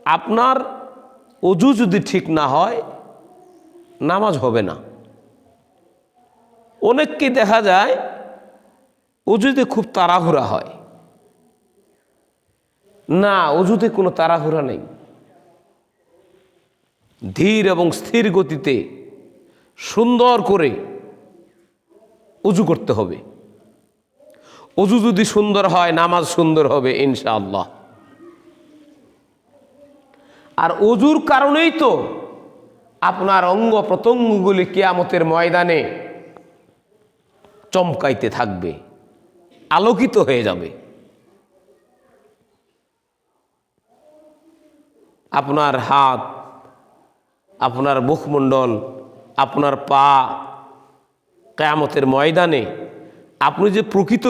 আপনার অজু যদি ঠিক না হয় নামাজ হবে না। অনেককে দেখা যায় অজুতে খুব তাড়াহুড়া হয়। না, অজুতে কোনো তাড়াহুড়া নেই। ধীর এবং স্থির গতিতে সুন্দর করে অজু করতে হবে। অজু যদি সুন্দর হয় নামাজ সুন্দর হবে ইনশাআল্লাহ। আর অজুর কারণেই তো আপনার অঙ্গ প্রত্যঙ্গগুলি কিয়ামতের ময়দানে চমকাইতে থাকবে, আলোকিত হয়ে যাবে। আপনার হাত, আপনার মুখমণ্ডল, আপনার পা কিয়ামতের ময়দানে আপনি যে প্রকৃত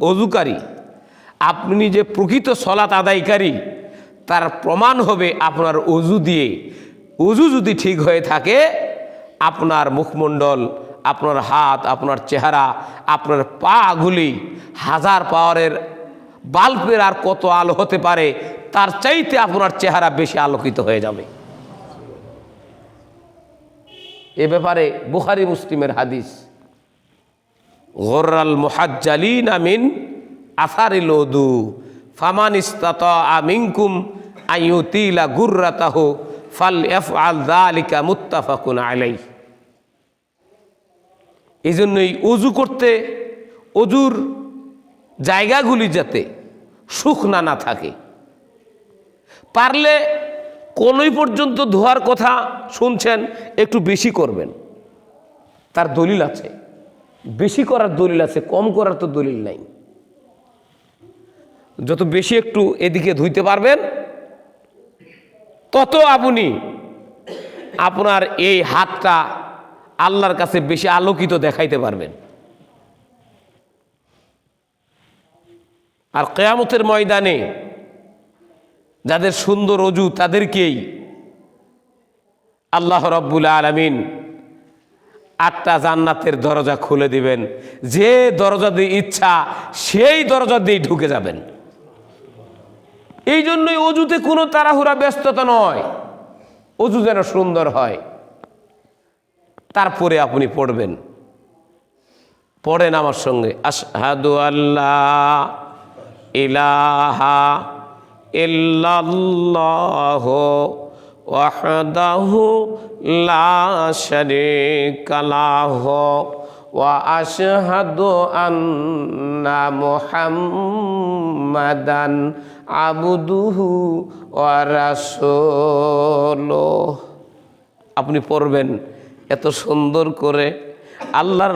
অজুকারী, আপনি যে প্রকৃত সলাত আদায়কারী তার প্রমাণ হবে আপনার অজু দিয়ে। অজু যদি ঠিক হয়ে থাকে আপনার মুখমণ্ডল, আপনার হাত, আপনার চেহারা, আপনার পাগুলি হাজার পাওয়ারের বাল্বের আর কত আলো হতে পারে তার চাইতে আপনার চেহারা বেশি আলোকিত হয়ে যাবে। এ ব্যাপারে বুখারী মুসলিমের হাদিস, গুররাল মুহাজ্জালিনা মিন আসারিল উযু ফামান ইসতাতা মিনকুম আইয়ুতিলা গুররাতাহু ফালইফআল যালিকা মুত্তাফাকুন আলাইহি। এই জন্যই অজু করতে অজুর জায়গাগুলি যাতে শুকনা না থাকে, পারলে কোনই পর্যন্ত ধোয়ার কথা শুনছেন একটু বেশি করবেন, তার দলিল আছে। বেশি করার দলিল আছে, কম করার তো দলিল নাই। যত বেশি একটু এদিকে ধুইতে পারবেন তত আপনি আপনার এই হাতটা আল্লাহর কাছে বেশি আলোকিত দেখাইতে পারবেন। আর কিয়ামতের ময়দানে যাদের সুন্দর অজু তাদেরকেই আল্লাহ রাব্বুল আলামিন 8টা জান্নাতের দরজা খুলে দিবেন। যে দরজা দিয়ে ইচ্ছা সেই দরজা দিয়ে ঢুকে যাবেন। এই জন্যই অজুতে কোনো তাড়াহুড়া ব্যস্ততা নয়, অজু যেন সুন্দর হয়। তারপরে আপনি পড়বেন, পড়েন আমার সঙ্গে, আশহাদু আল্লাহ ইলাহা ইল্লাল্লাহু ওয়াহদাহু লা শারীকা লাহু ওয়া আশহাদু আন্না মুহাম্মাদান আবদুহু ওয়া রাসূলুহু। আপনি পড়বেন এত সুন্দর করে। আল্লাহর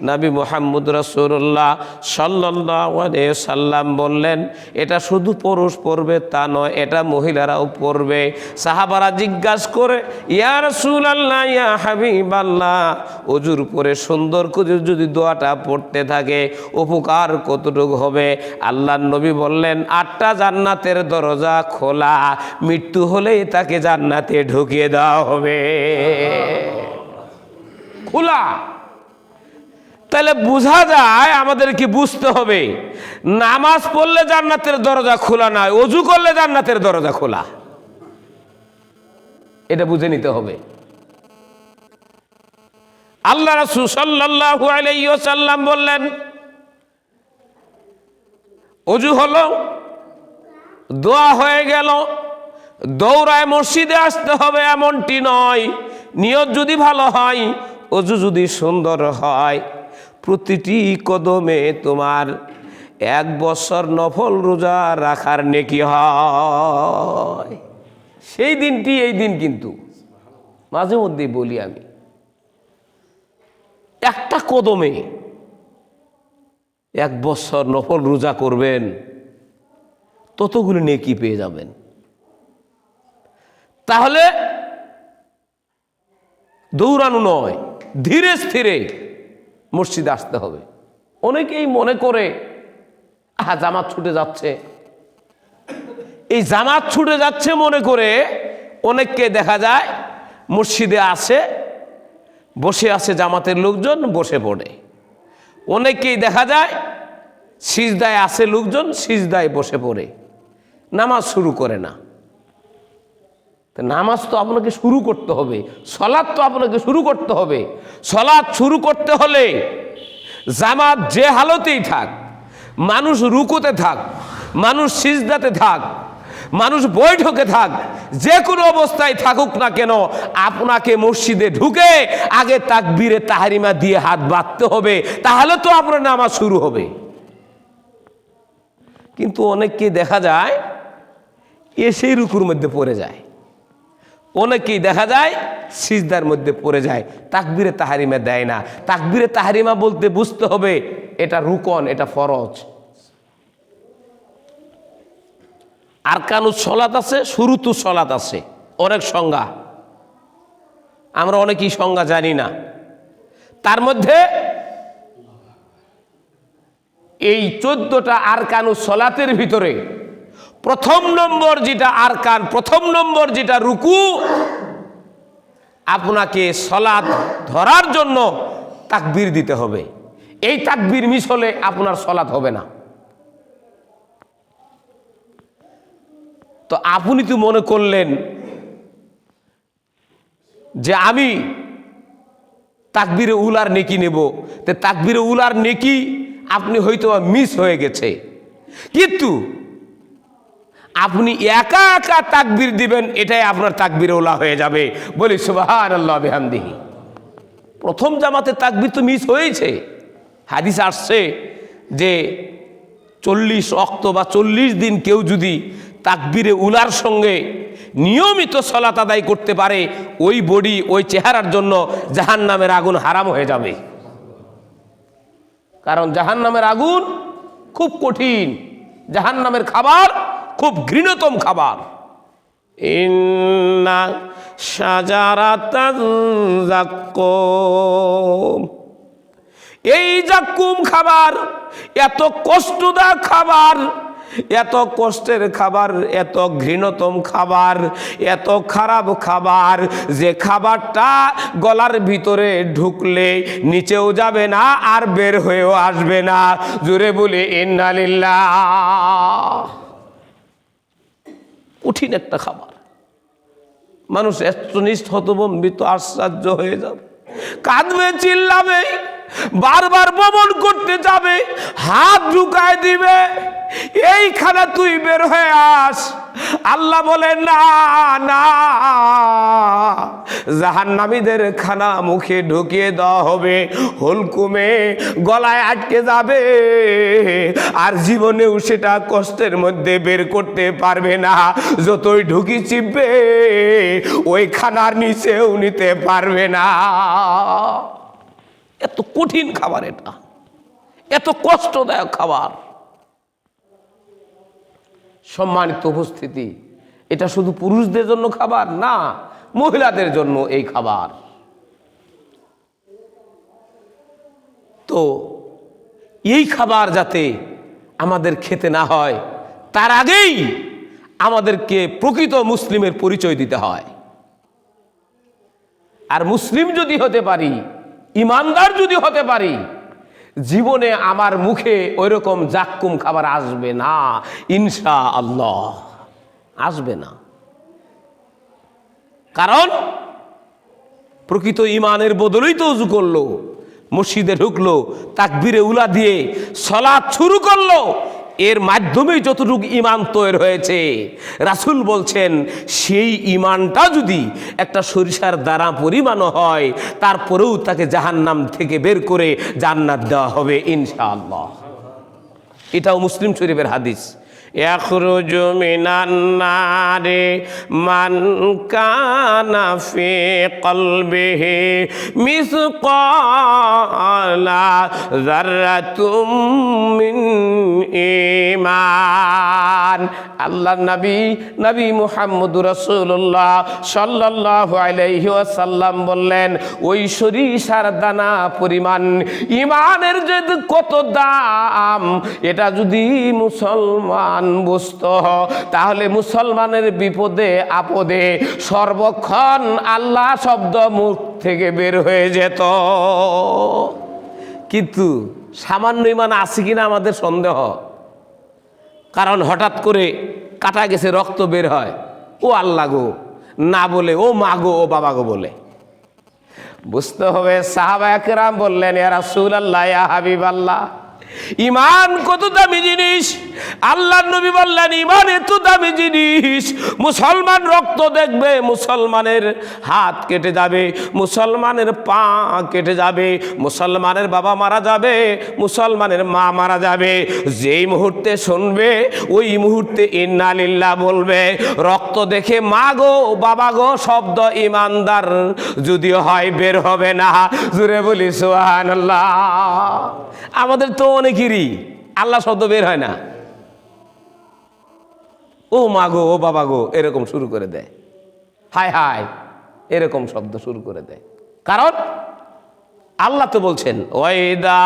নবী মুহাম্মদ রাসূলুল্লাহ সাল্লাল্লাহু আলাইহি সাল্লাম বললেন এটা শুধু পুরুষ পড়বে তা নয়, এটা মহিলারাও পড়বে। সাহাবারা জিজ্ঞাসা করে, ইয়া রাসূলুল্লাহ, ইয়া হাবিবাল্লাহ, ওযুর পরে সুন্দর করে যদি দোয়াটা পড়তে থাকে উপকার কতটুকু হবে? আল্লাহর নবী বললেন 8টা জান্নাতের দরজা খোলা, মৃত্যু হলেই তাকে জান্নাতে ঢুকিয়ে দেওয়া হবে। খোলা। তাহলে বোঝা যায়, আমাদেরকে বুঝতে হবে নামাজ পড়লে জান্নাতের দরজা খোলা নয়, ওযু করলে জান্নাতের দরজা খোলা। এটা বুঝে নিতে হবে। আল্লাহ রাসূল সাল্লাল্লাহু আলাইহি ওয়াসাল্লাম বললেন ওযু হলো, দোয়া হয়ে গেল, দৌড়ায় মসজিদে আসতে হবে এমনটি নয়। নিয়ত যদি ভালো হয়, ওযু যদি সুন্দর হয়, প্রতিটি কদমে তোমার 1 বছর নফল রোজা রাখার নেকি হয়। সেই দিনটি এই দিন, কিন্তু মাঝে মধ্যেই বলি আমি, একটা কদমে 1 বছর নফল রোজা করবেন, ততগুলো নেকি পেয়ে যাবেন। তাহলে দৌড়ানো নয়, ধীরে স্থিরে মসজিদে আসতে হবে। অনেকেই মনে করে জামাত ছুটে যাচ্ছে, এই জামাত ছুটে যাচ্ছে মনে করে অনেককে দেখা যায় মসজিদে আসে, বসে আছে জামাতের লোকজন, বসে পড়ে। অনেককেই দেখা যায় সিজদায় আছে লোকজন, সিজদায় বসে পড়ে, নামাজ শুরু করে না। তো নামাজ তো আপনাকে শুরু করতে হবে, সলাৎ তো আপনাকে শুরু করতে হবে। সলাৎ শুরু করতে হলে জামাত যে হালতেই থাক, মানুষ রুকুতে থাক, মানুষ সিজদাতে থাক, মানুষ বৈঠকে থাক, যে কোনো অবস্থায় থাকুক না কেন, আপনাকে মসজিদে ঢুকে আগে তাকবীরে তাহরিমা দিয়ে হাত বাঁধতে হবে, তাহলে তো আপনার নামাজ শুরু হবে। কিন্তু অনেককে দেখা যায় এসেই রুকুর মধ্যে পড়ে যায়, অনেকেই দেখা যায় সিজদার মধ্যে পড়ে যায়, তাকবীরে তাহরিমা দেয় না। তাকবীরে তাহরিমা বলতে বুঝতে হবে এটা রুকন, এটা ফরজ। আরকানুস সলাত আছে, শুরুতুস সলাত আছে, অনেক সংজ্ঞা, আমরা অনেকেই সংজ্ঞা জানি না। তার মধ্যে এই 14টা আরকানুস সলাতের ভিতরে প্রথম নম্বর যেটা আরকান, প্রথম নম্বর যেটা রুকু, আপনাকে সলাত ধরার জন্য তাকবীর দিতে হবে। এই তাকবীর মিস হলে আপনার সলাত হবে না। তো আপনি তো মনে করলেন যে আমি তাকবীরে উলার নেকি নেব, তো তাকবীরে উলার নেকি আপনি হয়তো মিস হয়ে গেছে, কিন্তু আপনি একা একা তাকবীর দিবেন, এটাই আপনার তাকবীরে উলা হয়ে যাবে। বলি সুবহানাল্লাহ বিহামদিহি। প্রথম জামাতে তাকবীর তো মিস হয়েছে। হাদিস আসছে যে 40 ওয়াক্ত বা 40 দিন কেউ যদি তাকবীরে উলার সঙ্গে নিয়মিত সালাত আদায় করতে পারে, ওই বডি, ওই চেহারার জন্য জাহান্নামের আগুন হারাম হয়ে যাবে। কারণ জাহান্নামের আগুন খুব কঠিন, জাহান্নামের খাবার খুব ঘৃণতম খাবার। ইন্না শাজারাতান যাক্কুম, এই যাক্কুম খাবার এত কষ্টদায়ক খাবার, এত কষ্টের খাবার, এত ঘৃণতম খাবার, এত খারাপ খাবার, যে খাবারটা গলার ভিতরে ঢুকলে নিচেও যাবে না আর বের হয়েও আসবে না। জোরে বলে ইন্না লিল্লাহ। কঠিন একটা খাবার, মানুষ একনিষ্ঠ হতভম্বিত আশ্চর্য হয়ে যাবে, কাঁদবে, চিল্লাবে, বারবার বমন করতে যাবে, হাত ঢুকায় দিবে, এইখানে তুই বের হয়ে আস। আল্লাহ বলেন না না, জাহান্নামীদের খানা মুখে ঢুকিয়ে দেওয়া হবে, হুলকুমে গলায় আটকে যাবে, আর জীবনেও সেটা কষ্টের মধ্যে বের করতে পারবে না। যতই ঢুকি চিপবে, ওই খানার নিচেও নিতে পারবে না। এত কঠিন খাবার, এটা এত কষ্টদায়ক খাবার। সম্মানিত উপস্থিতি, এটা শুধু পুরুষদের জন্য খাবার না, মহিলাদের জন্য এই খাবার। তো এই খাবার যাতে আমাদের খেতে না হয়, তার আগেই আমাদেরকে প্রকৃত মুসলিমের পরিচয় দিতে হয়। আর মুসলিম যদি হতে পারি, ইমানদার যদি হতে পারি, জীবনে আমার মুখে ওইরকম জাক্কুম খাবার আসবে না, ইনশাআল্লাহ আসবে না। কারণ প্রকৃত ইমানের বদলেই তো ওযু করলো, মসজিদে ঢুকলো, তাকবীরে উলা দিয়ে সালাত শুরু করলো, এর মাধ্যমেই যতটুকু ইমান তৈরি হয়েছে, রাসূল বলছেন সেই ইমানটা যদি একটা সরিষার দানা পরিমাণও হয়, তারপরেও তাকে জাহান্নাম থেকে বের করে জান্নাত দেওয়া হবে ইনশাআল্লাহ। এটাও মুসলিম শরীফের হাদিস। ইয়াখরুজু মিনান নারি মান কানা ফি কলবিহি মিসকালা যাররাতুম মিন ঈমান। আল্লাহর নবী মুহাম্মদুর রাসূলুল্লাহ সাল্লাল্লাহু আলাইহি ওয়াসাল্লাম বললেন, ওই সরিষার দানা পরিমাণ ঈমানের যে কত দাম, এটা যদি মুসলমান বুঝতো, তাহলে মুসলমানের বিপদে আপদে সর্বক্ষণ আল্লাহ শব্দ মুখ থেকে বের হয়ে যেত। কিন্তু সামান্য ঈমান আছে কিনা আমাদের সন্দেহ। কারণ হঠাৎ করে কাটা গেছে, রক্ত বের হয়, ও আল্লাহ গো, না বলে ও মা গো ও বাবা গো বলে। বুঝতে হবে। সাহাবায়ে কেরাম বললেন, ইয়া রাসূলুল্লাহ, ইয়া হাবিবাল্লাহ, ঈমান কত দামি জিনিস। আল্লাহর নবী বললেন, ঈমান এত দামি জিনিস, মুসলমান রক্ত দেখবে, মুসলমানের হাত কেটে যাবে, মুসলমানের পা কেটে যাবে, মুসলমানের বাবা মারা যাবে, মুসলমানের মা মারা যাবে, যেই মুহূর্তে শুনবে ওই মুহূর্তে ইন্না লিল্লাহ বলবে। রক্ত দেখে মা গো বাবা গো শব্দ ঈমানদার যদিও হয় বের হবে না। জোরে বলি সুবহানাল্লাহ। আমাদের তো অনেকেরই আল্লাহ শব্দ বের হয় না, ও মা গো ও বাবা গো এরকম শুরু করে দেয়, হায় হায় এরকম শব্দ শুরু করে দেয়। কারণ আল্লাহ তো বলছেন, ওয়াইদা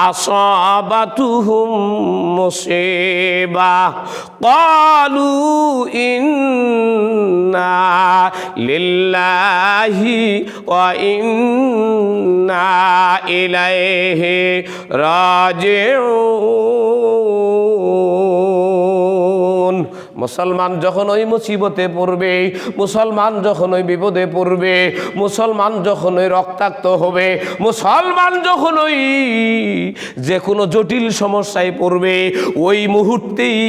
আসাবাতুহুম মুসিবা ক্বালু ইন্না লিল্লাহি ওয়া ইন্না ইলাইহি রাজিউন। মুসলমান যখন ওই মুসিবতে পড়বে, মুসলমান যখন ওই বিপদে পড়বে, মুসলমান যখন ওই রক্তাক্ত হবে, মুসলমান যখন ওই যে কোনো জটিল সমস্যায় পড়বে, ওই মুহূর্তেই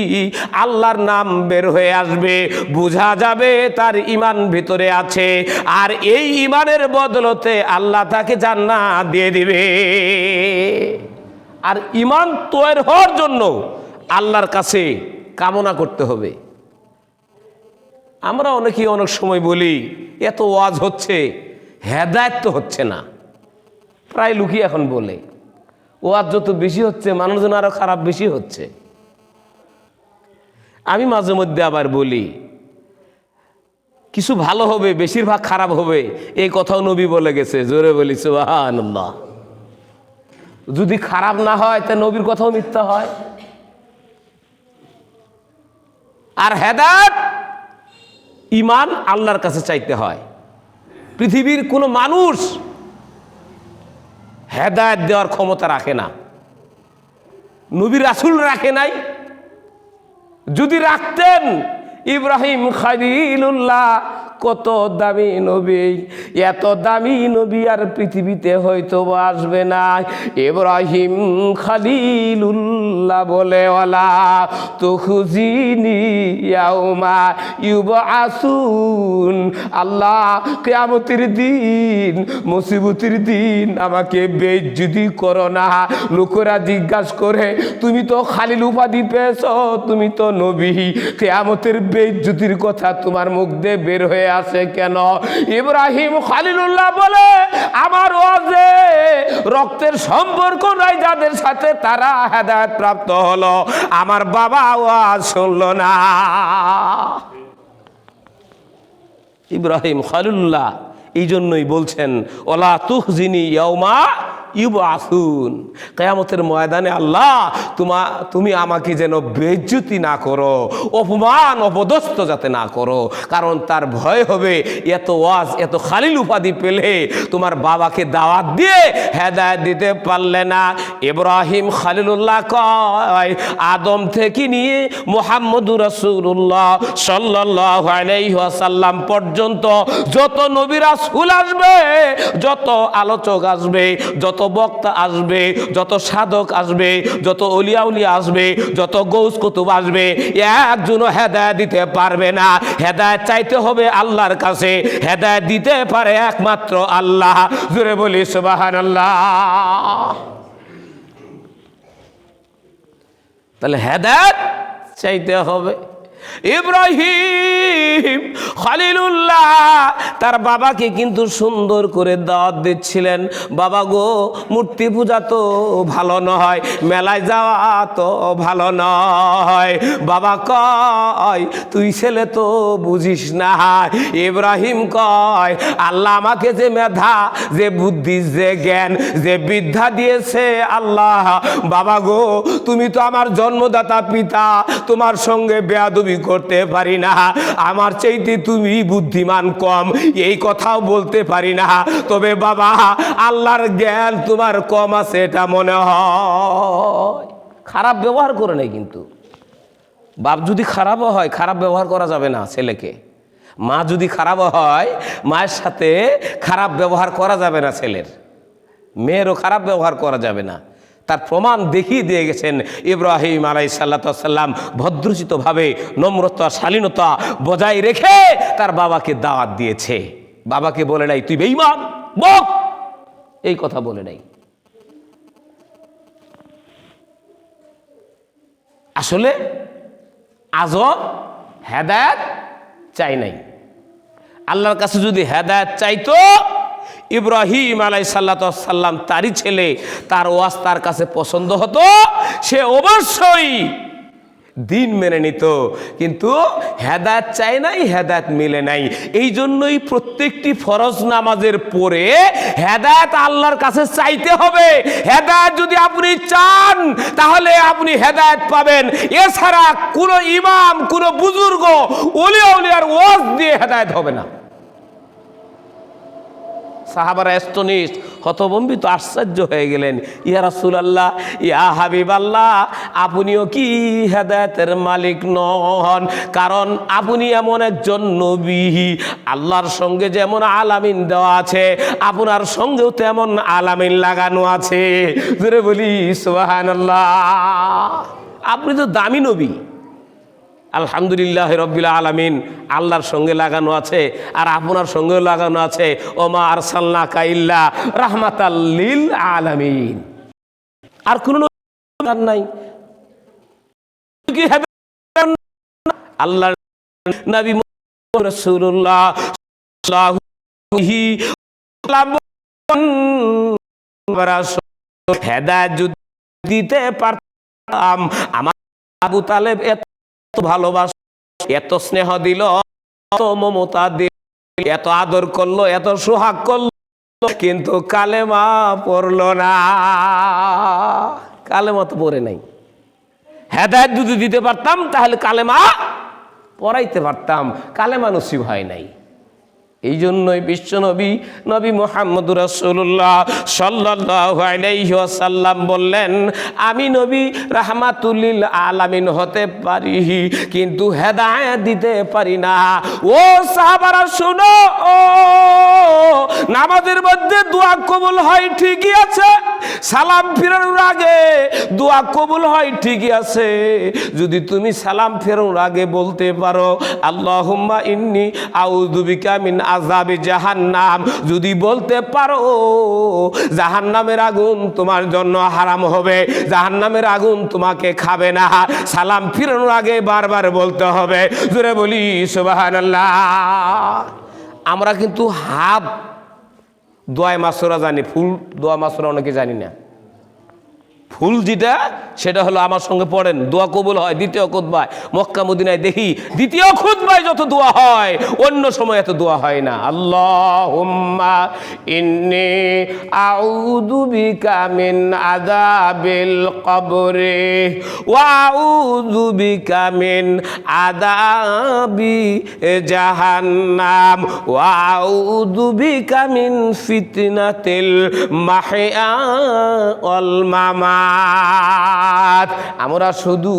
আল্লাহর নাম বের হয়ে আসবে, বোঝা যাবে তার ঈমান ভিতরে আছে, আর এই ঈমানের বদলতে আল্লাহ তাকে জান্নাত দিয়ে দিবে। আর ঈমান তৈরি হওয়ার জন্য আল্লাহর কাছে কামনা করতে হবে। আমরা অনেকেই অনেক সময় বলি, এত ওয়াজ হচ্ছে, হেদায়েত তো হচ্ছে না। প্রায় লোকই এখন বলে, ওয়াজ যত বেশি হচ্ছে মানুষজন আরো খারাপ বেশি হচ্ছে। আমি মাঝে মধ্যে আবার বলি, কিছু ভালো হবে বেশিরভাগ খারাপ হবে, এই কথাও নবী বলে গেছে। জোরে বলি সুবহানাল্লাহ। যদি খারাপ না হয় তা নবীর কথাও মিথ্যা হয়। আর হেদায়েত ঈমান আল্লাহর কাছে চাইতে হয়। পৃথিবীর কোনো মানুষ হেদায়েত দেওয়ার ক্ষমতা রাখে না, নবী রাসূল রাখে নাই। যদি রাখতেন, ইব্রাহিম খলিলুল্লাহ কত দামি নবী, এত দামি নবী আর পৃথিবীতে হয়তো আসবে না। ইব্রাহিম খলিলুল্লাহ বলে, ওয়ালা তুখজিনি ইয়াউমা ইউবআসুন, আল্লাহ কিয়ামতের দিন, মুসিবতের দিন আমাকে বেইজ্জতি করো না। লোকেরা জিজ্ঞাসা করে, তুমি তো খালিল উপাধি পেয়েছো, তুমি তো নবী, কিয়ামতের বেইজ্জতির কথা তোমার মুখ দিয়ে বের হয়ে আসে কেন? ইব্রাহিম খলিলুল্লাহ বলে, আমার ওয়াজে রক্তের সম্পর্ক নাই যাদের সাথে, তারা হেদায়েত প্রাপ্ত হলো, আমার বাবা ওয়াজ শুনলো না। ইব্রাহিম খলিলুল্লাহ এই জন্যই বলছেন, ওয়ালা তুখজিনি ইয়াউমা ইউবআসুন, কিয়ামতের ময়দানে আল্লাহ তুমি আমাকে যেন বেইজ্জতি না করো, অপমান অপদস্থ যাতে না করো। কারণ তার ভয় হবে, এত ওয়াজ এত খালিল উপাধি পেলে তোমার বাবাকে দাওয়াত দিয়ে হেদায়েত দিতে পারলে না। ইব্রাহিম খলিলুল্লাহ কয়, আদম থেকে নিয়ে মুহাম্মদুর রাসূলুল্লাহ সাল্লাল্লাহু আলাইহি ওয়াসাল্লাম পর্যন্ত যত নবী রাসূল আসবে, যত আলোচক আসবে, যত বক্তা আসবে, যত সাধক আসবে, যত ওলিয়া উলিয়া আসবে, যত গৌস কুতুব আসবে, একজনও হেদায়েত দিতে পারবে না। হেদায়েত চাইতে হবে আল্লাহর কাছে, হেদায়েত দিতে পারে একমাত্র আল্লাহ। জোরে বলি সুবহানাল্লাহ। তাহলে হেদায়েত চাইতে হবে। ইব্রাহিম খলিলুল্লাহ তার বাবাকে কিন্তু সুন্দর করে দাওয়াত দিচ্ছিলেন, বাবা গো মূর্তি পূজা তো ভালো নয়, মেলায় যাওয়া তো ভালো নয়। বাবা কয়, তুই ছেলে তো বুঝিস না। ইব্রাহিম কয়, আল্লাহ আমাকে যে মেধা, যে বুদ্ধি, যে জ্ঞান, যে বিদ্যা দিয়েছে আল্লাহ, বাবা গো তুমি তো আমার জন্মদাতা পিতা, তোমার সঙ্গে বেয়াদবি করতে পারি না, আমার চাইতে তুমি বুদ্ধিমান কম, এই কথাও বলতে পারি না। তবে বাবা আল্লাহর জ্ঞান তোমার কম আছে এটা মনে হয়। খারাপ ব্যবহার করে নাই কিন্তু। বাপ যদি খারাপও হয়, খারাপ ব্যবহার করা যাবে না ছেলেকে। মা যদি খারাপ হয়, মায়ের সাথে খারাপ ব্যবহার করা যাবে না ছেলের, মেয়েরও খারাপ ব্যবহার করা যাবে না। তার প্রমাণ দেখিয়ে দিয়ে গেছেন ইব্রাহিম আলাইহিসসালাম ভদ্রচিতভাবে নম্রতা শালীনতা বজায় রেখে তার বাবাকে দাওয়াত দিয়েছে। বাবাকে বলে নাই তুই বেঈমান বক, এই কথা বলে নাই। আসলে আজও হেদায়েত চাই নাই। আল্লাহর কাছে যদি হেদায়েত চাইতো, ইব্রাহিম আলাইহিসসালাম তারই ছেলে, তার ওয়াজ তার কাছে পছন্দ হতো, সে অবশ্যই দিন মেনে নিত। কিন্তু হেদায়েত চাই নাই, হেদায়েত মিলে নাই। এই জন্যই প্রত্যেকটি ফরজ নামাজের পরে হেদায়েত আল্লাহর কাছে চাইতে হবে। হেদায়েত যদি আপনি চান তাহলে আপনি হেদায়েত পাবেন। এছাড়া কোনো ইমাম, কোনো বুজুর্গ, ওলিয়া উলিয়ার ওয়াজ দিয়ে হেদায়েত হবে না। সাহাবারা এস্তনিস হতভম্বিত আশ্চর্য হয়ে গেলেন, ইয়া রাসূলুল্লাহ, ইয়া হাবিবাল্লাহ, আপনিও কি হেদায়েতের মালিক নন? কারণ আপনি এমন একজন নবী, আল্লাহর সঙ্গে যেমন আলামিন দেওয়া আছে আপনার সঙ্গেও তেমন আলামিন লাগানো আছে। জোরে বলি সুবহানাল্লাহ। আপনি তো দামি নবী, আলহামদুলিল্লাহ রব্বিল আলামিন, আল্লাহর সঙ্গে লাগানো আছে আর আপনার সঙ্গেও লাগানো আছে, ওমা আরসালনাকা ইল্লা রাহমাতাল লিল আলামিন। আর কোন নাই কি আল্লাহর নবী রাসূলুল্লাহ সাল্লাল্লাহু আলাইহি ওয়াসাল্লাম হেদায়েত যদি দিতে পারতাম, আমার আবু তালেব এত ভালোবাসা, এত স্নেহ দিল, এত মমতা দিল, এত আদর করলো, এত সোহাগ করলো, কিন্তু কালেমা পড়লো না। কালেমা তো পড়ে নাই। হেদায়েত যদি দিতে পারতাম তাহলে কালেমা পড়াইতে পারতাম, কালেমা নসিব হয় নাই। এই জন্যই বিশ্বনবী নবী মুহাম্মদুর রাসূলুল্লাহ সাল্লাল্লাহু আলাইহি ওয়াসাল্লাম বললেন, আমি নবী রাহমাতুল লিল আলামিন হতে পারি কিন্তু হেদায়েত দিতে পারি না। ও সাহাবারা শুনো, নামাজের মধ্যে দোয়া কবুল হয় ঠিকই আছে, সালাম ফেরানোর আগে দোয়া কবুল হয় ঠিকই আছে। যদি তুমি সালাম ফেরানোর আগে বলতে পারো আল্লাহুম্মা ইন্নী আউযু বিকা মিন আযাবি জাহান্নাম, যদি বলতে পারো জাহান্নামের আগুন তোমার জন্য হারাম হবে, জাহান্নামের আগুন তোমাকে খাবে না, সালাম ফেরানোর আগে বারবার বলতে হবে। জোরে বলি সুবহানাল্লাহ। আমরা কিন্তু হাফ দোয়া মাসুরা জানি, ফুল দোয়া মাসুরা অনেকে জানি না। ফুল যেটা সেটা হলো আমার সঙ্গে পড়েন, দোয়া কবুল হয় দ্বিতীয় খুতবায়। মক্কা মদিনায় দেখি দ্বিতীয় খুতবায় যত দোয়া হয়, অন্য সময় এত দোয়া হয় না। আল্লাহুম্মা ইন্নী আউযু বিকা মিন আযাবিল কবরি ওয়া আউযু বিকা মিন আযাবি জাহান্নাম ওয়া আউযু বিকা মিন ফিতনাতিল মাহইয়া ওয়াল মামাত। আমরা শুধু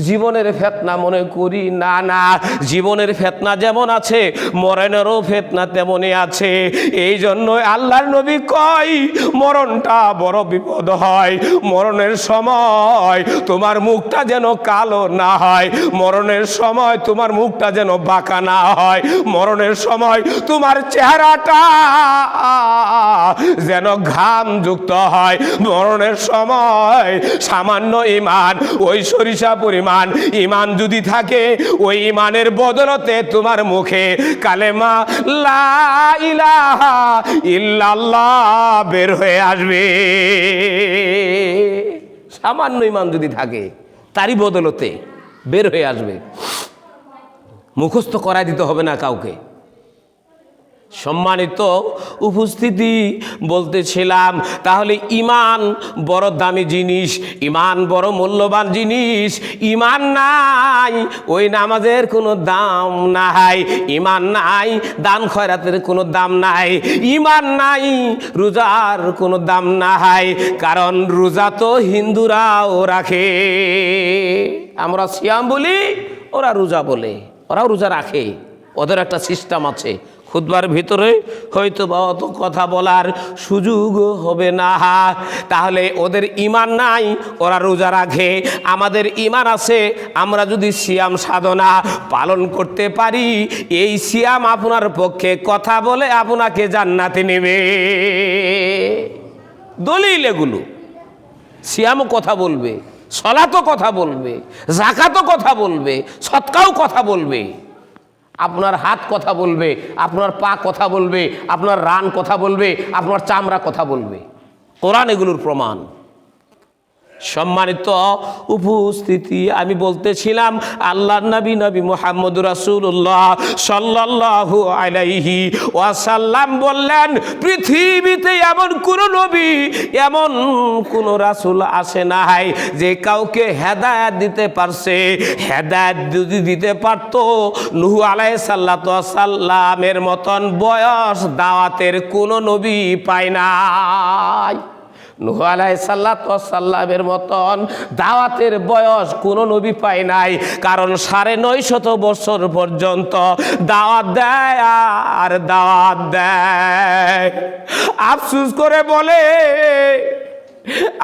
জীবনের ফিতনা মনে করি, না না, জীবনের ফিতনা যেমন আছে মরণেরও ফিতনা তেমনই আছে। এই জন্য আল্লাহর নবী কয় মরণটা বড় বিপদ হয়। মরণের সময় তোমার মুখটা যেন কালো না হয়, মরণের সময় তোমার মুখটা যেন বাঁকা না হয়, মরণের সময় তোমার চেহারাটা যেন ঘাম যুক্ত হয়। মরণের সময় সামান্য ঈমান, ওই সরিষা পরিমাণ ঈমান যদি থাকে, ওই ঈমানের বদলতে তোমার মুখে কালেমা লা ইলাহা ইল্লাল্লাহ বের হয়ে আসবে। সামান্য ঈমান যদি থাকে তারই বদলতে বের হয়ে আসবে। মুখস্থ করাই দিতে হবে না কাউকে। সম্মানিত উপস্থিতি, বলতেছিলাম তাহলে ঈমান বড় দামি জিনিস, ঈমান বড় মূল্যবান জিনিস। ঈমান নাই ওই নামাজের কোনো দাম নাই, ঈমান নাই দান খয়রাতের কোনো দাম নাই, ঈমান নাই রোজার কোনো দাম নাই। কারণ রোজা তো হিন্দুরাও রাখে, আমরা সিয়াম বলি, ওরা রোজা বলে, ওরাও রোজা রাখে। ওদের একটা সিস্টেম আছে, খুতবার ভিতরে হয়তো বা অত কথা বলার সুযোগ হবে না। তাহলে ওদের ঈমান নাই, ওরা রোজা রাখে, আমাদের ঈমান আছে। আমরা যদি সিয়াম সাধনা পালন করতে পারি, এই সিয়াম আপনার পক্ষে কথা বলে আপনাকে জান্নাতে নেবে। দলিল এগুলো। সিয়ামও কথা বলবে, সলাতও কথা বলবে, যাকাতও কথা বলবে, সদকাও কথা বলবে, আপনার হাত কথা বলবে, আপনার পা কথা বলবে, আপনার রান কথা বলবে, আপনার চামড়া কথা বলবে। কোরআন এগুলোর প্রমাণ। সম্মানিত উপস্থিতি, আমি বলতেছিলাম আল্লাহর নবী নবী মুহাম্মদ রাসূলুল্লাহ সাল্লাল্লাহু আলাইহি ওয়াসাল্লাম বললেন, পৃথিবীতে এমন কোন নবী, এমন কোন রাসূল আসে নাই যে কাউকে হেদায়েত দিতে পারছে। হেদায়েত যদি দিতে পারত, নূহ আলাইহিস সালাতু ওয়াস সালামের মতন বয়স দাওয়াতের কোন নবী পায় নাই। নূহ আলাইহিস সালাতু ওয়াস সালামের মতন দাওয়াতের বয়স কোনো নবী পায় নাই। কারণ ৯৫০ বছর পর্যন্ত দাওয়াত দেয় আর দাওয়াত দেয়। আফসোস করে বলে,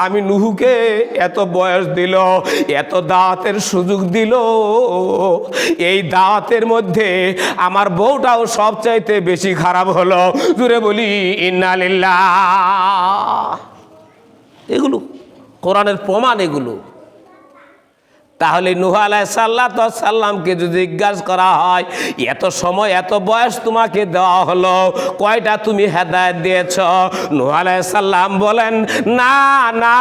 আমি নূহকে এত বয়স দিল, এত দাওয়াতের সুযোগ দিল, এই দাওয়াতের মধ্যে আমার বউটাও সবচাইতে বেশি খারাপ হলো। জুড়ে বলি ইন্না লিল্লাহ। এগুলো কোরআনের প্রমাণ এগুলো। তাহলে নূহ আলাইহিস সালামকে যদি জিজ্ঞাসা করা হয়, এত সময় এত বয়স তোমাকে দেওয়া হলো, কয়টা তুমি হেদায়েত দিয়েছ? নূহ আলাইহিস সালাম বলেন, না না,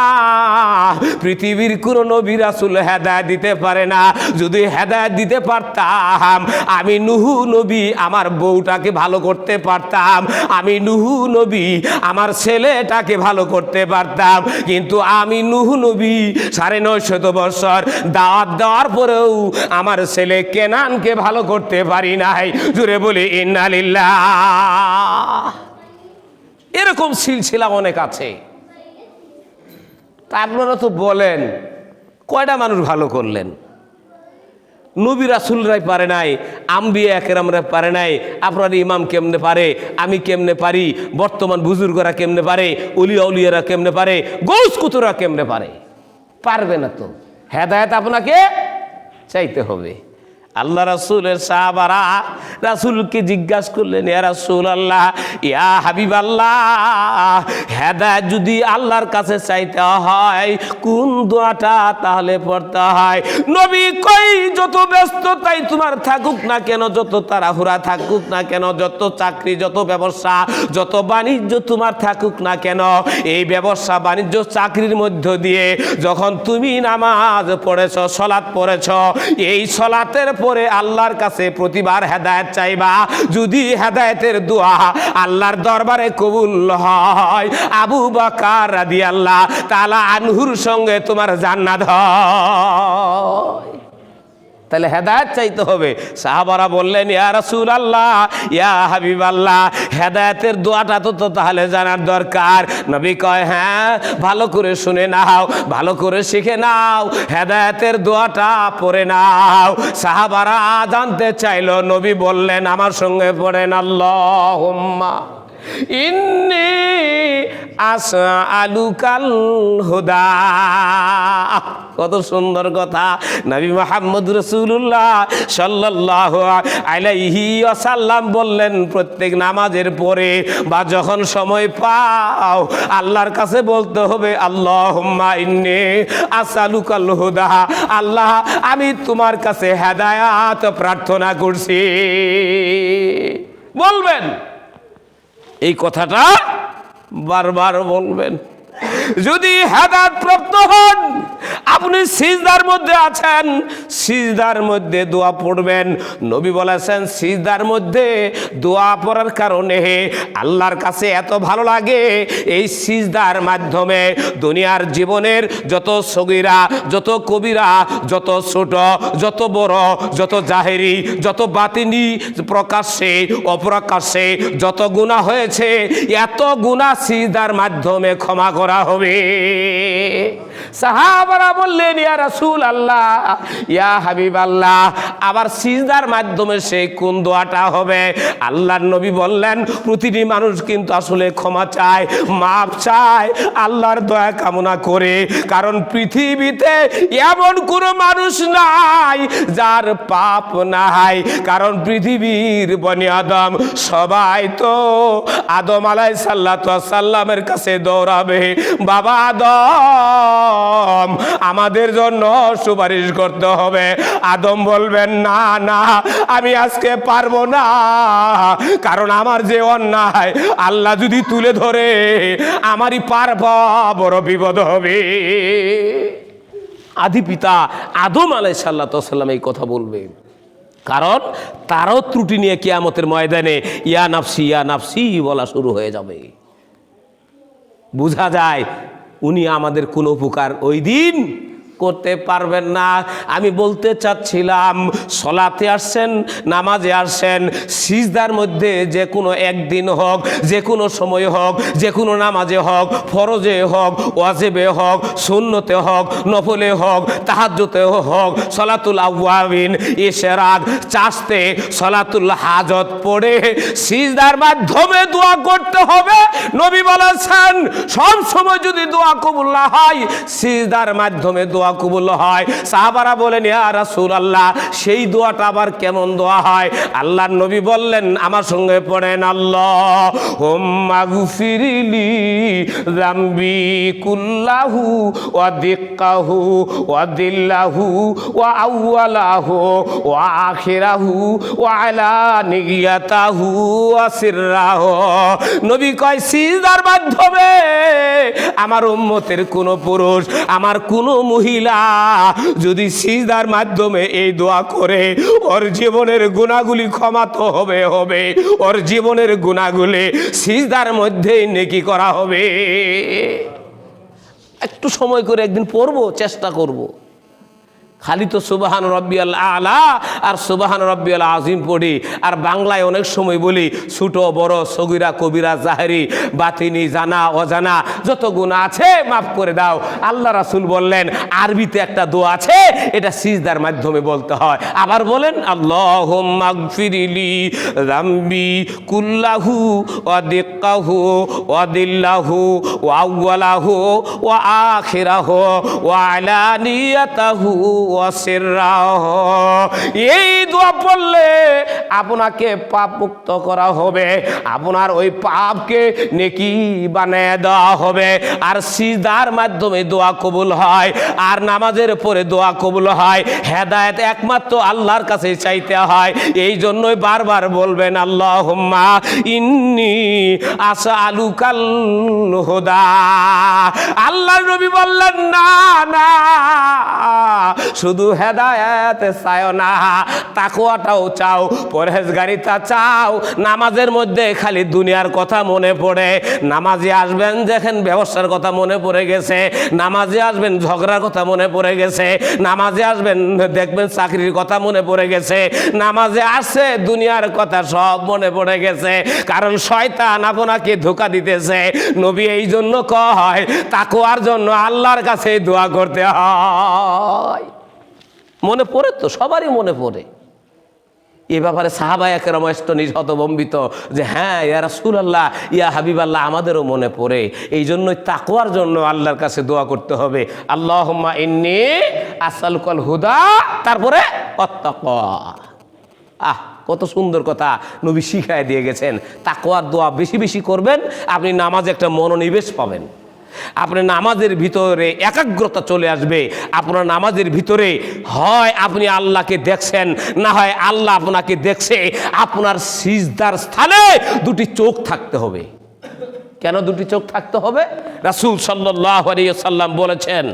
পৃথিবীর কোন নবী রাসূল হেদায়েত দিতে পারে না। যদি হেদায়েত দিতে পারতাম, আমি নূহ নবী আমার বউটাকে ভালো করতে পারতাম, আমি নূহ নবী আমার ছেলেটাকে ভালো করতে পারতাম। কিন্তু আমি নূহ নবী ৯৫০ বছর দাওয়াত দেওয়ার পরেও আমার ছেলে কেনানকে ভালো করতে পারি নাই। জুড়ে বলি ইন্না লিল্লাহ। এরকম সিলসিলা অনেক আছে। তা আপনারা তো বলেন, কয়টা মানুষ ভালো করলেন? নবী রাসূলরাই পারে নাই, আম্বিয়া কেরামরা পারে নাই। আপনার ইমাম কেমনে পারে, আমি কেমনে পারি, বর্তমান বুজুর্গরা কেমনে পারে, উলিয়া উলিয়ারা কেমনে পারে, গৌস কুতুরা কেমনে পারে? পারবে না তো। হেদায়েত আপনাকে চাইতে হবে। আল্লাহ রাসূলের সাহাবারা রাসূলকে জিজ্ঞাসা করলেন, ইয়া রাসূলুল্লাহ, ইয়া হাবিবাল্লাহ, হেদায়েত যদি আল্লাহর কাছে চাইতে হয় কোন দোয়াটা তাহলে পড়তে হয়? নবী কই, যত ব্যস্ততাই তোমার থাকুক না কেন, যত তাড়াহুড়া থাকুক না কেন, যত চাকরি, যত ব্যবসা, যত বাণিজ্য তোমার থাকুক না কেন, এই ব্যবসা বাণিজ্য চাকরির মধ্য দিয়ে যখন তুমি নামাজ পড়েছ, সলাত পড়েছ, এই সলাতের পরে আল্লাহর কাছে প্রতিবার হেদায়েত চাইবা। যদি হেদায়েতের দোয়া আল্লাহর দরবারে কবুল হয়, আবু বকর রাদিয়াল্লাহু তাআলা আনহুর সঙ্গে তোমার জান্নাত হয়। তাহলে হেদায়েত চাইতে হবে। সাহাবারা বললেন, ইয়া রাসূলুল্লাহ, ইয়া হাবিবাল্লাহ, হেদায়েতের দোয়াটা তো তাহলে জানার দরকার। নবী কয়, হ্যাঁ, ভালো করে শুনে নাও, ভালো করে শিখে নাও, হেদায়েতের দোয়াটা পড়ে নাও। সাহাবারা জানতে চাইলো, নবী বললেন, আমার সঙ্গে পড়েন, আল্লাহুম্মা ইন্নী আসআলুকাল হুদা। কত সুন্দর কথা। নবী মুহাম্মদ রাসূলুল্লাহ সাল্লাল্লাহু আলাইহি ওয়াসাল্লাম বললেন, প্রত্যেক নামাজের পরে বা যখন সময় পাও আল্লাহর কাছে বলতে হবে, আল্লাহুম্মা ইন্নী আসআলুকাল হুদা। আল্লাহ, আমি তোমার কাছে হেদায়েত প্রার্থনা করছি। বলবেন এই কথাটা, বারবার বলবেন। যদি হেদায়েত প্রাপ্ত হন, আপনি সিজদার মধ্যে আছেন, সিজদার মধ্যে দোয়া পড়বেন। নবী বলেছেন, সিজদার মধ্যে দোয়া পড়ার কারণে আল্লাহর কাছে এত ভালো লাগে, এই সিজদার মাধ্যমে দুনিয়ার জীবনের যত সগীরা, যত কবিরা, যত ছোট, যত বড়, যত জাহেরি, যত বাতিনি, প্রকাশ্যে অপ্রকাশ্যে যত গুনাহ হয়েছে, এত গুনাহ সিজদার মাধ্যমে ক্ষমা করা করা হবে। সাহাবারা বললেন, ইয়া রাসূলুল্লাহ, ইয়া হাবিবাল্লাহ, আবার সিজদার মাধ্যমে সেই কোন দোয়াটা হবে? আল্লাহর নবী বললেন, প্রতিটি মানুষ কিন্তু আসলে ক্ষমা চায়, মাপ চায়, আল্লাহর দয়া কামনা করে। কারণ পৃথিবীতে এমন কোনো মানুষ নাই যার পাপ নাই। কারণ পৃথিবীর বনি আদম সবাই তো আদম আলাইহিস সালামের কাছে দৌড়াবে, বাবা আদম আমাদের জন্য সুপারিশ করতে হবে। আদম বলবেন, না না, আমি আজকে পারবো না, কারণ আমার যে অন্যায় আল্লাহ যদি তুলে ধরে আমারই বড় বিপদ হবে। আদি পিতা আদম আলাইহিস সালাম এই কথা বলবেন, কারণ তারও ত্রুটি নিয়ে কিয়ামতের ময়দানে ইয়া নাফসি ইয়া নাফসি বলা শুরু হয়ে যাবে। বোঝা যায় উনি আমাদের কোনো উপকার ওই দিন করতে পারবেন না। আমি বলতে চাচ্ছিলাম, সলাতে আসছেন, নামাজে আসছেন, সিজদার মধ্যে যে কোনো একদিন হোক, যে কোনো সময় হোক, যে কোনো নামাজে হোক, ফরজে হোক, ওয়াজিবে হোক, সুন্নতে হোক, নফলে হোক, তাহাজ্জুদে হোক, সলাতুল আওয়াবিন, ইশরাক, চাষতে, সলাতুল হাজত পড়ে সিজদার মাধ্যমে দোয়া করতে হবে। নবী বলেছেন, সব সময় যদি দোয়া কবুল না হয়, সিজদার মাধ্যমে দোয়া কবুল হয়। সাহাবারা বলেন, ইয়া রাসূলুল্লাহ, সেই দোয়াটা আবার কেমন দোয়া হয়? আল্লাহর নবী বললেন, আমার সঙ্গে পড়েন, আল্লাহুম্মা গফিরলি যামবি কুল্লাহু ওয়া দিক্কাহু ওয়া দিল্লাহু ওয়া আউওয়ালাহু ওয়া আখিরাহু ওয়া আলানিয়াতাহু ওয়া সিররাহু। নবী কয়, সিজদার মাধ্যমে আমার উম্মতের কোন পুরুষ, আমার কোন মহিলা যদি সিজদার মাধ্যমে এই দোয়া করে, ওর জীবনের গুনাহগুলি ক্ষমা তো হবে, ওর জীবনের গুনাহগুলি সিজদার মধ্যেই নেকি করা হবে। একটু সময় করে একদিন পড়বো, চেষ্টা করব। খালি তো সুবহান রব্বিয়াল আলা আর সুবহান রব্বিয়াল আজিম পড়ি, আর বাংলায় অনেক সময় বলি ছোট বড়, সগীরা কবিরা, জাহেরি বাতিনি, জানা অজানা যত গুনাহ আছে মাফ করে দাও। আল্লাহ রাসূল বললেন, আরবিতে একটা দোয়া আছে, এটা সিজদার মাধ্যমে বলতে হয়। আবার বলেন, আল্লাহুম্মা গফিরলি যামবি কুল্লাহু ওয়া দিক্কাহু ওয়া দিল্লাহু ওয়া আউওয়ালাহু ওয়া আখিরাহু ওয়া আলানিয়াতাহু। এই দোয়া পড়লে আপনাকে পাপ মুক্ত করা হবে, আপনার ওই পাপকে নেকি বানিয়ে দেওয়া হবে। আর সিজদার মাধ্যমে দোয়া কবুল হয়, আর নামাজের পরে দোয়া কবুল হয়। হেদায়েত একমাত্র আল্লাহর কাছে চাইতে হয়। এই জন্যই বারবার বলবেন, আল্লাহুম্মা ইন্নী আসআলুকাল হুদা। আল্লাহর নবী বললেন, না না, শুধু হেদায়েত চাও না, তাকওয়াটাও চাও, পরহেজগারিতা চাও। নামাজের মধ্যে খালি দুনিয়ার কথা মনে পড়ে, নামাজে আসবেন দেখেন ব্যবসার কথা মনে পড়ে গেছে, নামাজে আসবেন ঝগড়ার কথা মনে পড়ে গেছে, নামাজে আসবেন দেখবেন চাকরির কথা মনে পড়ে গেছে, নামাজে আসছে দুনিয়ার কথা সব মনে পড়ে গেছে। কারণ শয়তান আপনাকে ধোঁকা দিতেছে। নবী এই জন্য কয়, তাকওয়ার জন্য আল্লাহর কাছে দোয়া করতে হয়। মনে পড়ে তো, সবারই মনে পড়ে। এ ব্যাপারে সাহাবায়ে কেরাম হতভম্বিত যে, হ্যাঁ ইয়া রাসূলুল্লাহ, ইয়া হাবিবাল্লাহ, আমাদেরও মনে পড়ে। এই জন্যই তাকওয়ার জন্য আল্লাহর কাছে দোয়া করতে হবে। আল্লাহুম্মা ইন্নী আসআলুকাল হুদা, তারপরে আত-তাকওয়া। কত সুন্দর কথা নবী শিখায় দিয়ে গেছেন। তাকওয়ার দোয়া বেশি বেশি করবেন, আপনি নামাজে একটা মনোনিবেশ পাবেন, আপনার নামাজের ভিতরে একাগ্রতা চলে আসবে। আপনার নামাজের ভিতরে হয় আপনি আল্লাহকে দেখছেন, না হয় আল্লাহ আপনাকে দেখছে। আপনার সিজদার স্থানে দুটি চোখ থাকতে হবে। কেন দুটি চোখ থাকতে হবে? রাসূল সাল্লাল্লাহু আলাইহি ওয়াসাল্লাম বলেছেন,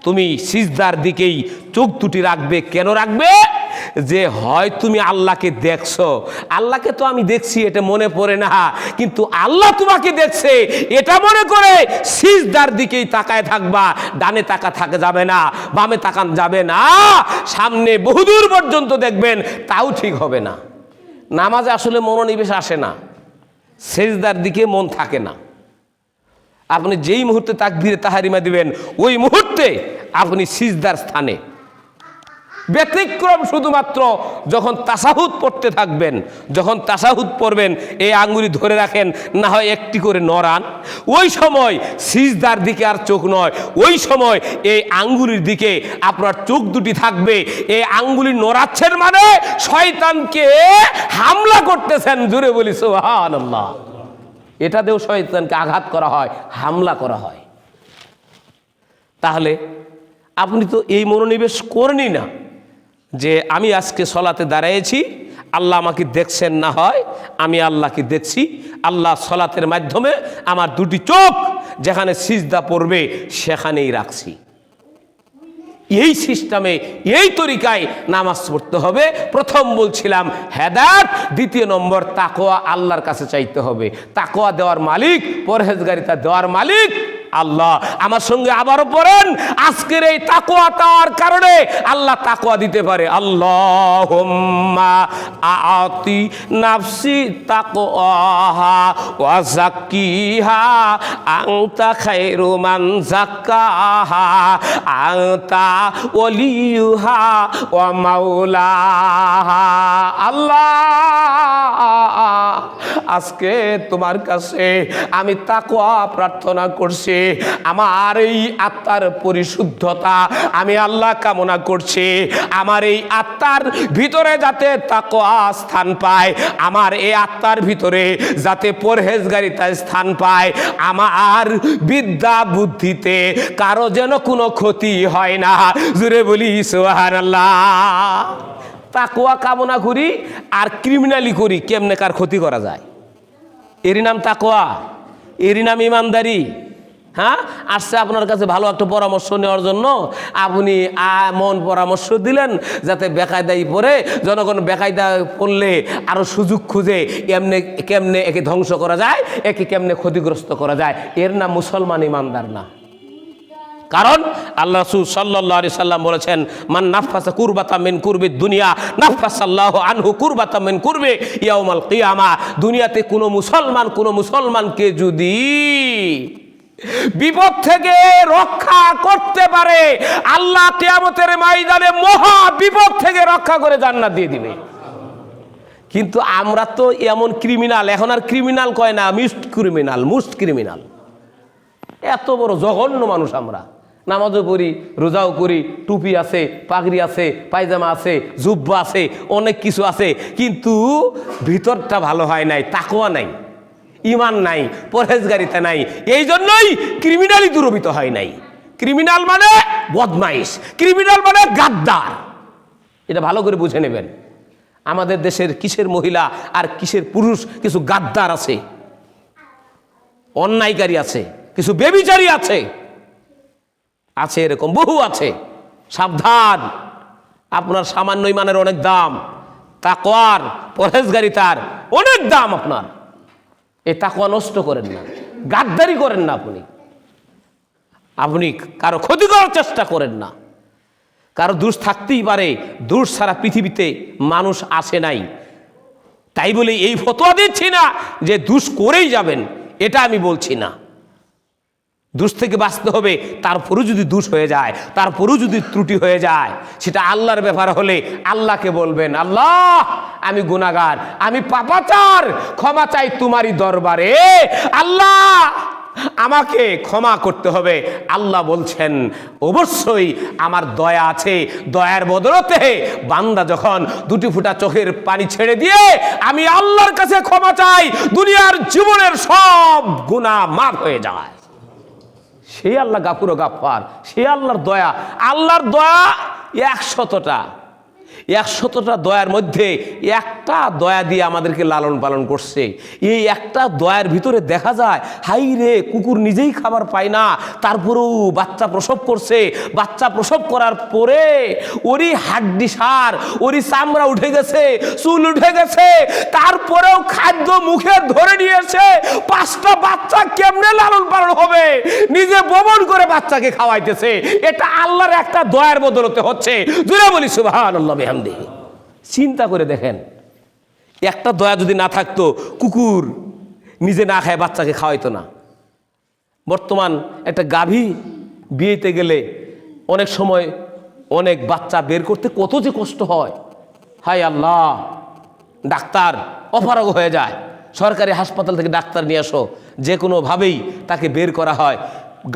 তুমি সিজদার দিকেই চোখ দুটি রাখবে। কেন রাখবে? যে হয় তুমি আল্লাহকে দেখছো, আল্লাহকে তো আমি দেখছি এটা মনে পড়ে না, কিন্তু আল্লাহ তোমাকে দেখছে এটা মনে করে সিজদার দিকেই তাকায় থাকবা। ডানে তাকা থাকা যাবে না, বামে তাকান যাবে না, সামনে বহুদূর পর্যন্ত দেখবেন, তাও ঠিক হবে না। নামাজে আসলে মনোনিবেশ আসে না, সিজদার দিকে মন থাকে না। আপনি যেই মুহূর্তে তাকবীরে তাহারিমা দিবেন ওই মুহূর্তে আপনি সিজদার স্থানে। ব্যতিক্রম শুধুমাত্র যখন তাশাহুদ পড়তে থাকবেন, যখন তাশাহুদ পড়বেন এই আঙ্গুলি ধরে রাখেন, না হয় একটি করে নড়ান, ওই সময় সিজদার দিকে আর চোখ নয়, ওই সময় এই আঙ্গুলির দিকে আপনার চোখ দুটি থাকবে। এই আঙ্গুলি নড়াচ্ছেন মানে শয়তানকে হামলা করতেছেন। জোরে বলি সুবহানাল্লাহ। এটা দিয়েও শয়তানকে আঘাত করা হয়, হামলা করা হয়। তাহলে আপনি তো এই মনোনিবেশ করেনই না যে আমি আজকে সলাতে দাঁড়িয়েছি, আল্লাহ আমাকে দেখছেন, না হয় আমি আল্লাহকে দেখছি। আল্লাহ সলাতের মাধ্যমে আমার দুটি চোখ যেখানে সিজদা পড়বে সেখানেই রাখছি। এই সিস্টেমে, এই তরিকায় নামাজ পড়তে হবে। প্রথম বলছিলাম হেদায়েত, দ্বিতীয় নম্বর তাকওয়া, আল্লাহর কাছে চাইতে হবে। তাকওয়া দেওয়ার মালিক, পরহেজগারিতা দেওয়ার মালিক আল্লাহ। আমার সঙ্গে আবারও পড়েন, আজকের এই তাকওয়া তার কারণে আল্লাহ তাকওয়া দিতে পারে। আল্লাহুম্মা আতি নাফসি তাকওয়াহা ওয়া যাক্কিহা আনতা খায়রু মান যাক্কাহা আনতা ওয়ালিয়ুহা ওয়া মাওলাহা। আল্লাহ, আজকে তোমার কাছে আমি তাকওয়া প্রার্থনা করছি। আমার এই আত্মার পরিশুদ্ধতা আমি আল্লাহ কামনা করছি। আমার এই আত্মার ভিতরে যাতে তাকওয়া স্থান পায়, আমার এই আত্মার ভিতরে যাতে পরহেজগারিতা স্থান পায়, আমার বিদ্যা বুদ্ধিতে কারো যেন কোনো ক্ষতি হয় না। জোরে বলি সুবহানাল্লাহ। তাকওয়া কামনা করি আর ক্রিমিনালি করি, কেমনে কার ক্ষতি করা যায়, এরই নাম তাকওয়া, এরই নাম ইমানদারি। হ্যাঁ, আসছে আপনার কাছে ভালো একটা পরামর্শ নেওয়ার জন্য, আপনি মন পরামর্শ দিলেন যাতে বেকায়দাই পড়ে, জনগণ বেকায়দা পড়লে আরো সুযোগ খুঁজে এমনি কেমনে একে ধ্বংস করা যায়, একে কেমনে ক্ষতিগ্রস্ত করা যায়। এর নাম মুসলমান, ইমানদার না। কারণ আল্লাহ রাসূল সাল্লাল্লাহু আলাইহি সাল্লাম বলেছেন, মান নাফাসা কুরবাতাম মিন কুরবিদ দুনিয়া নাফাসাল্লাহু আনহু কুরবাতাম মিন কুরবি ইয়াউমাল কিয়ামা। দুনিয়াতে কোনো মুসলমানকে যদি বিপদ থেকে রক্ষা করতে পারে, আল্লাহ কিয়ামতের ময়দানে মহা বিপদ থেকে রক্ষা করে জান্নাত দিয়ে দিবে। কিন্তু আমরা তো এমন ক্রিমিনাল, এখন আর ক্রিমিনাল কয় না, মোস্ট ক্রিমিনাল। এত বড় জঘন্য মানুষ আমরা। নামাজও পড়ি, রোজাও করি, টুপি আছে, পাগড়ি আছে, পায়জামা আছে, জুব্বা আছে, অনেক কিছু আছে, কিন্তু ভিতরটা ভালো হয় নাই, তাকওয়া নাই, ঈমান নাই, পরহেজগারিতা নাই। এই জন্যই ক্রিমিনালি দূরভূত হয় নাই। ক্রিমিনাল মানে বদমাইশ, ক্রিমিনাল মানে গাদ্দার। এটা ভালো করে বুঝে নেবেন। আমাদের দেশের কিসের মহিলা আর কিসের পুরুষ, কিছু গাদ্দার আছে, অন্যায়কারী আছে, কিছু বেবিচারী আছে, এরকম বহু আছে। সাবধান, আপনার সামান্য ইমানের অনেক দাম, তাকওয়ার পরহেজগারিতার অনেক দাম আপনার। এই তাকওয়া নষ্ট করেন না, গাদ্দারি করেন না, আপনি কারো ক্ষতি করার চেষ্টা করেন না। কারো দোষ থাকতেই পারে, দোষ ছাড়া পৃথিবীতে মানুষ আসে নাই। তাই বলে এই ফতোয়া দিচ্ছি না যে দোষ করেই যাবেন, এটা আমি বলছি না। দোষ থেকে বাঁচতে হবে, তারপরেও যদি দোষ হয়ে যায়, তারপরেও যদি ত্রুটি হয়ে যায়, সেটা আল্লাহর ব্যাপার হলে আল্লাহকে বলবেন, আল্লাহ আমি গুনাহগার, আমি পাপাচার, ক্ষমা চাই তোমারই দরবারে, আল্লাহ আমাকে ক্ষমা করতে হবে। আল্লাহ বলছেন অবশ্যই আমার দয়া আছে, দয়ার বদলতে বান্দা যখন দুটি ফোঁটা চোখের পানি ছেড়ে দিয়ে আমি আল্লাহর কাছে ক্ষমা চাই, দুনিয়ার জীবনের সব গুনাহ মাফ হয়ে যায়। সেই আল্লাহ গাফুর ও গাফফার, সেই আল্লাহর দয়া। আল্লাহর দয়া 100টা দয়ার মধ্যে একটা দয়া দিয়ে আমাদেরকে লালন পালন করছে। এই একটা দয়ার ভিতরে দেখা যায়, হাই রে, কুকুর নিজেই খাবার পায় না, তারপরেও বাচ্চা প্রসব করছে। বাচ্চা প্রসব করার পরে ওরই হাড্ডি সার, ওরই চামড়া উঠে গেছে, চুল উঠে গেছে, তারপরেও খাদ্য মুখে ধরে নিয়েছে। 5টা বাচ্চা কেমনে লালন পালন হবে, নিজে বমন করে বাচ্চাকে খাওয়াইতেছে। এটা আল্লাহর একটা দয়ার বদলতে হচ্ছে। জোরে বলি সুবহানাল্লাহ বিহামদিহি। চিন্তা করে দেখেন, একটা দয়া যদি না থাকতো, কুকুর নিজে না খায় বাচ্চাকে খাওয়াইতো না। বর্তমান একটা গাভী বিয়েতে গেলে অনেক সময় অনেক বাচ্চা বের করতে কত যে কষ্ট হয়, হায় আল্লাহ, ডাক্তার অপারগ হয়ে যায়। সরকারি হাসপাতাল থেকে ডাক্তার নিয়ে আসো, যে কোনোভাবেই তাকে বের করা হয়।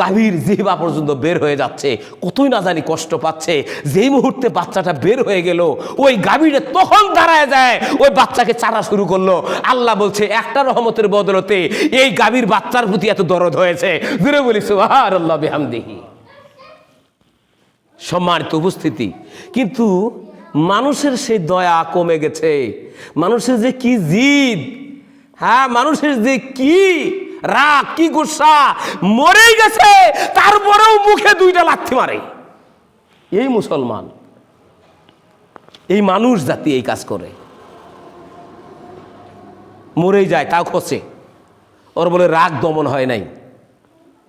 গাভীর জিহ্বা পর্যন্ত বের হয়ে যাচ্ছে, কতই না জানি কষ্ট পাচ্ছে। যেই মুহূর্তে বাচ্চাটা বের হয়ে গেল, ওই গাভীটা তখন দাঁড়ায় যায়, ওই বাচ্চাকে চারা শুরু করলো। আল্লাহ বলছে একটা রহমতের বদলতে এই গাভীর বাচ্চার প্রতি এত দরদ হয়েছে। জুড়ে বলি সুবহানাল্লাহ বিহামদিহি। সম্মানিত উপস্থিতি, কিন্তু মানুষের সেই দয়া কমে গেছে। মানুষের যে কি জিদ, হ্যাঁ, মানুষের যে কি রাগ, কি গুসা, মরেই গেছে তারপরেও মুখে দুইটা লাথি মারে। এই মুসলমান, এই মানুষ জাতি এই কাজ করে। মরেই যায় তাও খসে। ওর বলে রাগ দমন হয় নাই,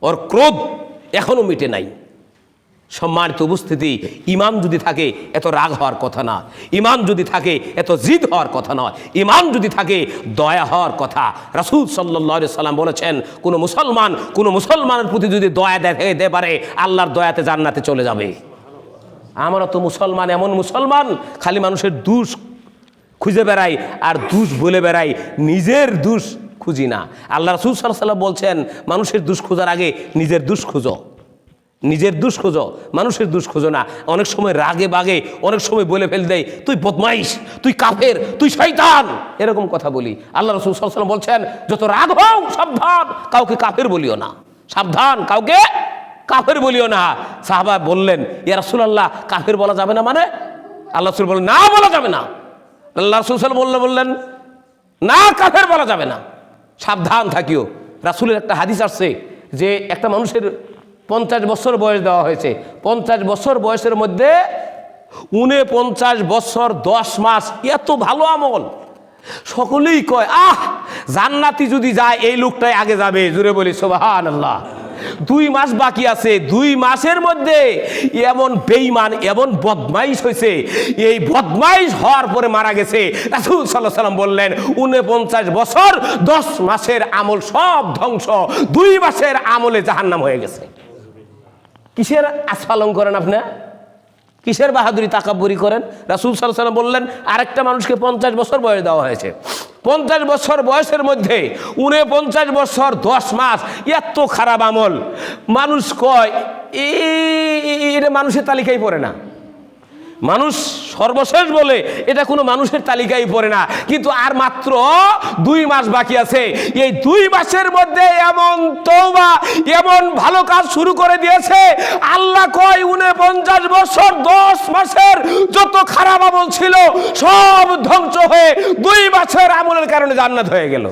ওর ক্রোধ এখনো মিটে নাই। সম্মানিত উপস্থিতি, ইমান যদি থাকে এত রাগ হওয়ার কথা না, ইমান যদি থাকে এত জিদ হওয়ার কথা নয়, ইমান যদি থাকে দয়া হওয়ার কথা। রাসূল সাল্লাল্লাহু আলাইহি সাল্লাম বলেছেন, কোনো মুসলমানের প্রতি যদি দয়া দেখাতে পারে, আল্লাহর দয়াতে জান্নাতে চলে যাবে। আমরা তো মুসলমান, এমন মুসলমান খালি মানুষের দোষ খুঁজে বেড়াই আর দোষ বলে বেড়াই, নিজের দোষ খুঁজি না। আল্লাহ রাসূল সাল্লাল্লাহু আলাইহি সাল্লাম বলছেন, মানুষের দোষ খোঁজার আগে নিজের দোষ খোঁজো, নিজের দোষ খোঁজো, মানুষের দোষ খোঁজো না। অনেক সময় রাগে বাগে অনেক সময় বলে ফেল দেয়, তুই বদমাইশ, তুই কাফের, তুই শয়তান, এরকম কথা বলি। আল্লাহ রাসূল সাল্লাল্লাহু আলাইহি সাল্লাম বলছেন, যত রাগ হও সাবধান, কাউকে কাফের বলিও না, সাবধান, কাউকে কাফের বলিও না। সাহাবা বললেন, ইয়া রাসূলুল্লাহ, কাফের বলা যাবে না মানে? আল্লাহ রাসূল বললেন, না, বলা যাবে না। আল্লাহ রাসূল সাল্লাল্লাহু আলাইহি ওয়াসাল্লাম বললেন, না, কাফের বলা যাবে না, সাবধান থাকিও। রাসূলের একটা হাদিস আসছে যে একটা মানুষের 50 বছর বয়স দেওয়া হয়েছে। 50 বছর বয়সের মধ্যে 49 বছর 10 মাস, এত ভালো আমল। সকলেই কয়, আহ, জান্নাতি যদি যায় এই লোকটাই আগে যাবে। জুড়ে বলি সুবহানাল্লাহ। 2 মাস বাকি আছে, 2 মাসের মধ্যে এমন বেঈমান, এমন বদমাইশ হয়েছে, এই বদমাইশ হওয়ার পরে মারা গেছে। রাসূল সাল্লাল্লাহু আলাইহি সাল্লাম বললেন, 49 বছর 10 মাসের আমল সব ধ্বংস, 2 মাসের আমলে জাহান্নাম হয়ে গেছে। কিসের আস্ফালন করেন আপনি? কিসের বাহাদুরি তাকাব্বুরি করেন? রাসূল সাল্লাল্লাহু আলাইহি ওয়াসাল্লাম বললেন, আরেকটা মানুষকে 50 বছর বয়স দেওয়া হয়েছে। 50 বছর বয়সের মধ্যে 49 বছর 10 মাস, এত খারাপ আমল। মানুষ কয় এটা মানুষের তালিকায় পড়ে না, মানুষ সর্বশেষ বলে এটা কোনো মানুষের তালিকায় পড়ে না। কিন্তু আর মাত্র 2 মাস বাকি আছে। এই 2 মাসের মধ্যে এমন তওবা, এমন ভালো কাজ শুরু করে দিয়েছে। আল্লাহ কয় 49 বছর 10 মাসের যত খারাপ আমল ছিল সব ধ্বংস হয়ে 2 মাসের আমলের কারণে জান্নাত হয়ে গেল।